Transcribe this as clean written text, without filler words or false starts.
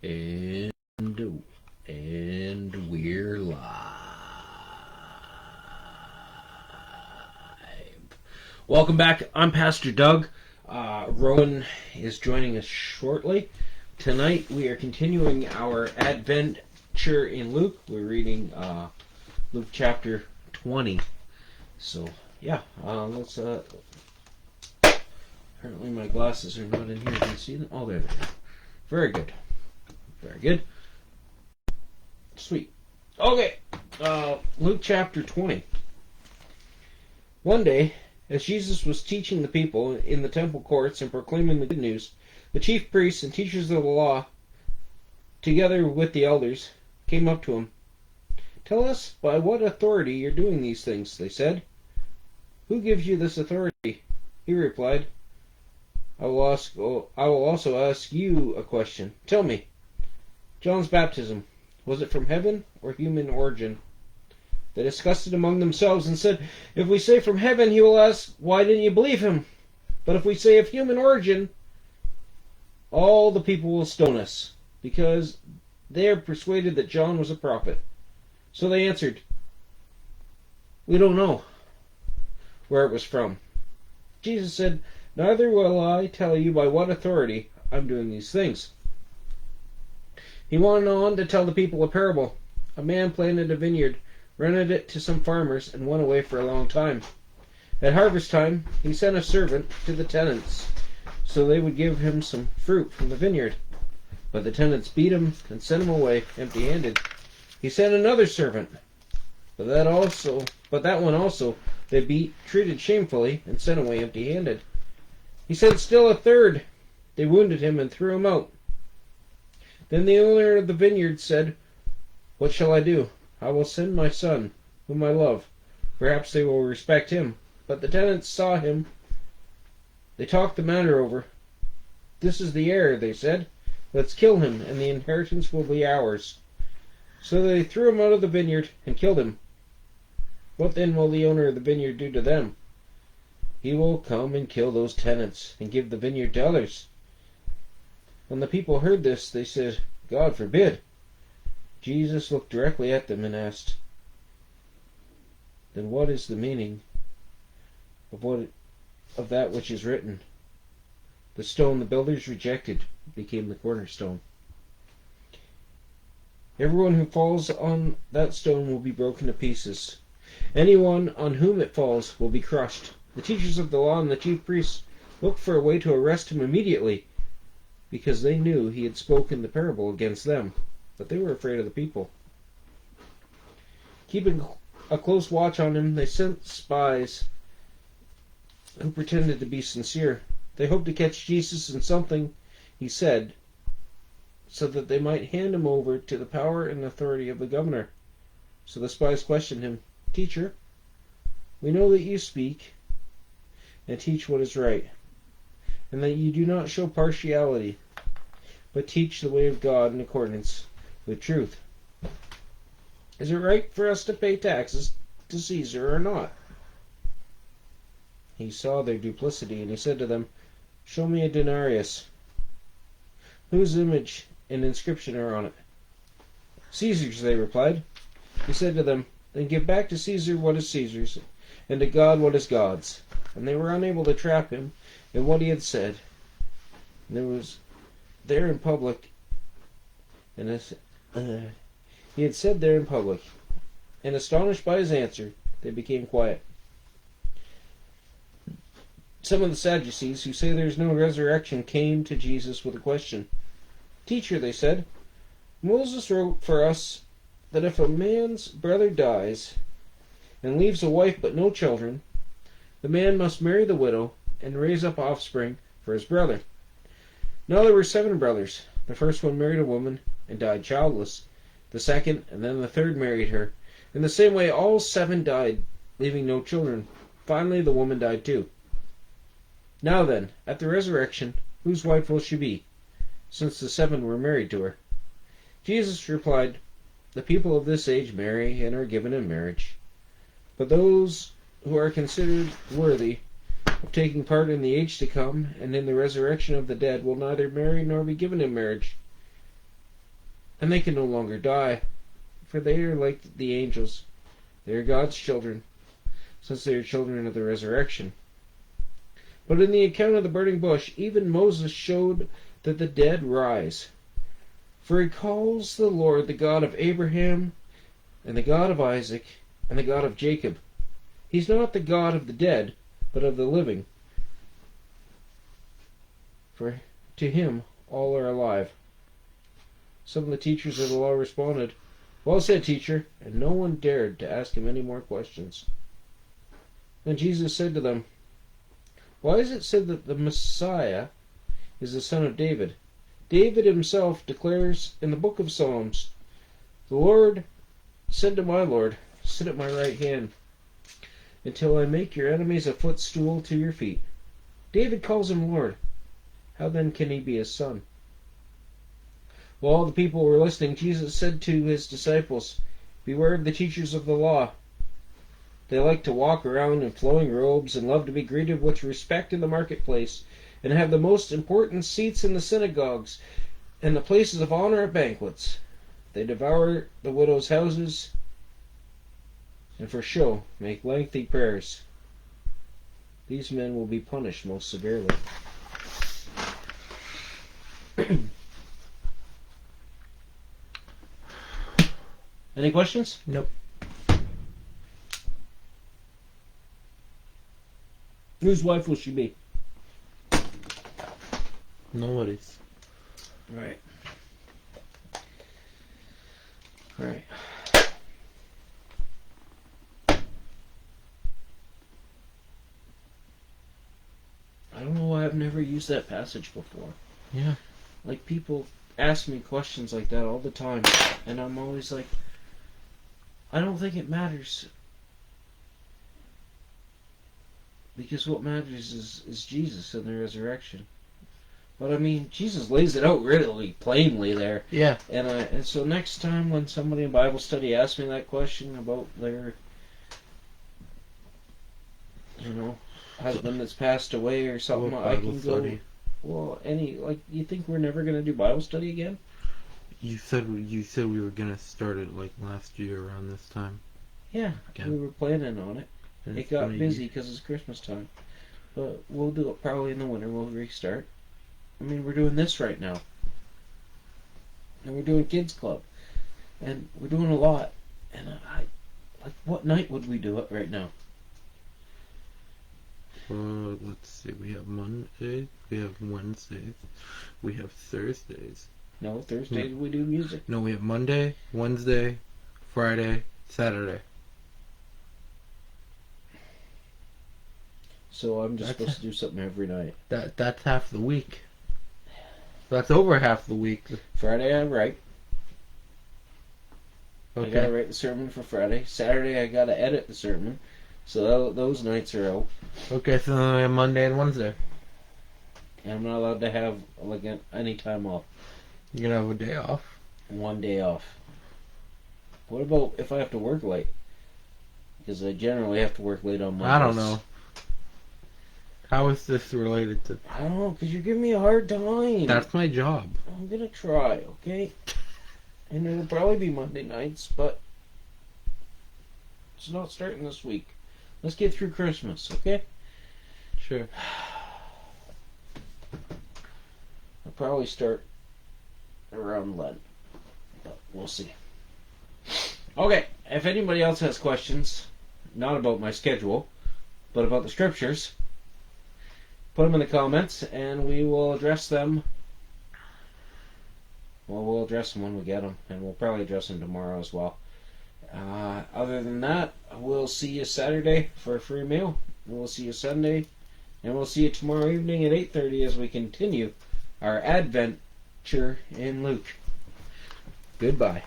And we're live. Welcome back. I'm Pastor Doug. Rowan is joining us shortly. Tonight we are continuing our Advent-ure in Luke. We're reading Luke chapter 20. So, yeah, let's... Apparently my glasses are not in here. Can you see them? Oh, there they are. Very good. Very good. Sweet. Okay. Luke chapter 20. One day, as Jesus was teaching the people in the temple courts and proclaiming the good news, the chief priests and teachers of the law, together with the elders, came up to him. "Tell us by what authority you're doing these things," they said. "Who gives you this authority?" He replied, I will also ask you a question. Tell me, John's baptism, was it from heaven or human origin?" They discussed it among themselves and said, "If we say from heaven, he will ask, 'Why didn't you believe him?' But if we say of human origin, all the people will stone us, because they are persuaded that John was a prophet." So they answered, "We don't know where it was from." Jesus said, "Neither will I tell you by what authority I'm doing these things." He went on to tell the people a parable. A man planted a vineyard, rented it to some farmers, and went away for a long time. At harvest time, he sent a servant to the tenants, so they would give him some fruit from the vineyard. But the tenants beat him and sent him away empty-handed. He sent another servant, but that one also they beat, treated shamefully, and sent away empty-handed. He sent still a third. They wounded him and threw him out. Then the owner of the vineyard said, "What shall I do? I will send my son, whom I love. Perhaps they will respect him." But the tenants saw him. They talked the matter over. "This is the heir," they said. "Let's kill him, and the inheritance will be ours." So they threw him out of the vineyard and killed him. What then will the owner of the vineyard do to them? He will come and kill those tenants and give the vineyard to others. When the people heard this, they said, "God forbid." Jesus looked directly at them and asked, "Then what is the meaning of that which is written? The stone the builders rejected became the cornerstone. Everyone who falls on that stone will be broken to pieces. Anyone on whom it falls will be crushed." The teachers of the law and the chief priests looked for a way to arrest him immediately, because they knew he had spoken the parable against them, but they were afraid of the people. Keeping a close watch on him, they sent spies who pretended to be sincere. They hoped to catch Jesus in something he said, so that they might hand him over to the power and authority of the governor. So the spies questioned him, "Teacher, we know that you speak and teach what is right, and that you do not show partiality, but teach the way of God in accordance with truth. Is it right for us to pay taxes to Caesar or not?" He saw their duplicity, and he said to them, "Show me a denarius. Whose image and inscription are on it?" "Caesar's," they replied. He said to them, "Then give back to Caesar what is Caesar's, and to God what is God's." And they were unable to trap him in what he had said. And he had said there in public, and astonished by his answer, they became quiet. Some of the Sadducees, who say there is no resurrection, came to Jesus with a question. "Teacher," they said, "Moses wrote for us that if a man's brother dies and leaves a wife but no children, the man must marry the widow and raise up offspring for his brother. Now there were 7 brothers. The first one married a woman and died childless. The second and then the third married her. In the same way all 7 died, leaving no children. Finally the woman died too. Now then, at the resurrection, whose wife will she be, since the 7 were married to her?" Jesus replied, "The people of this age marry and are given in marriage. But those who are considered worthy of taking part in the age to come and in the resurrection of the dead will neither marry nor be given in marriage. and they can no longer die, for they are like the angels. They are God's children, since they are children of the resurrection. But in the account of the burning bush, even Moses showed that the dead rise. For he calls the Lord the God of Abraham, and the God of Isaac, and the God of Jacob. He's not the God of the dead, but of the living. For to him all are alive. Some of the teachers of the law responded, "Well said, teacher," and no one dared to ask him any more questions. Then Jesus said to them, "Why is it said that the Messiah is the son of David? David himself declares in the book of Psalms, 'The Lord said to my Lord, sit at my right hand, until I make your enemies a footstool to your feet.' David calls him Lord. How then can he be his son?" While all the people were listening, Jesus said to his disciples, "Beware of the teachers of the law. They like to walk around in flowing robes and love to be greeted with respect in the marketplace and have the most important seats in the synagogues and the places of honor at banquets. They devour the widows' houses and for show make lengthy prayers. These men will be punished most severely." Any questions? Nope. Whose wife will she be? Nobody's. Right. Right. I don't know why I've never used that passage before. Yeah. Like, people ask me questions like that all the time, and I'm always like, I don't think it matters. Because what matters is Jesus and the resurrection. But I mean, Jesus lays it out really plainly there. Yeah. And so next time when somebody in Bible study asks me that question about their, husband that's passed away or something, I can go, well, you think we're never going to do Bible study again? You said we were gonna start it like last year around this time. Yeah, we were planning on it. And It got busy because it's Christmas time. But we'll do it probably in the winter. We'll restart. I mean, we're doing this right now. And we're doing Kids Club. And we're doing a lot. And what night would we do it right now? Let's see. We have Mondays. We have Wednesdays. We have Thursdays. No, Thursdays we do music. No, we have Monday, Wednesday, Friday, Saturday. So I'm just supposed to do something every night. That's half the week. That's over half the week. Friday I write. Okay. I gotta write the sermon for Friday. Saturday I gotta edit the sermon. So those nights are out. Okay, so then we have Monday and Wednesday. And I'm not allowed to have any time off. You're gonna have a day off. One day off. What about if I have to work late? Because I generally have to work late on Mondays. I don't know. How is this related to... I don't know, because you're giving me a hard time. That's my job. I'm going to try, okay? And it'll probably be Monday nights, but it's not starting this week. Let's get through Christmas, okay? Sure. I'll probably start around Lent, but we'll see. Okay, if anybody else has questions, not about my schedule, but about the scriptures, put them in the comments, and we will address them. Well, we'll address them when we get them, and we'll probably address them tomorrow as well. Other than that, we'll see you Saturday for a free meal. We'll see you Sunday, and we'll see you tomorrow evening at 8:30 as we continue our Advent-ure in Luke. Goodbye.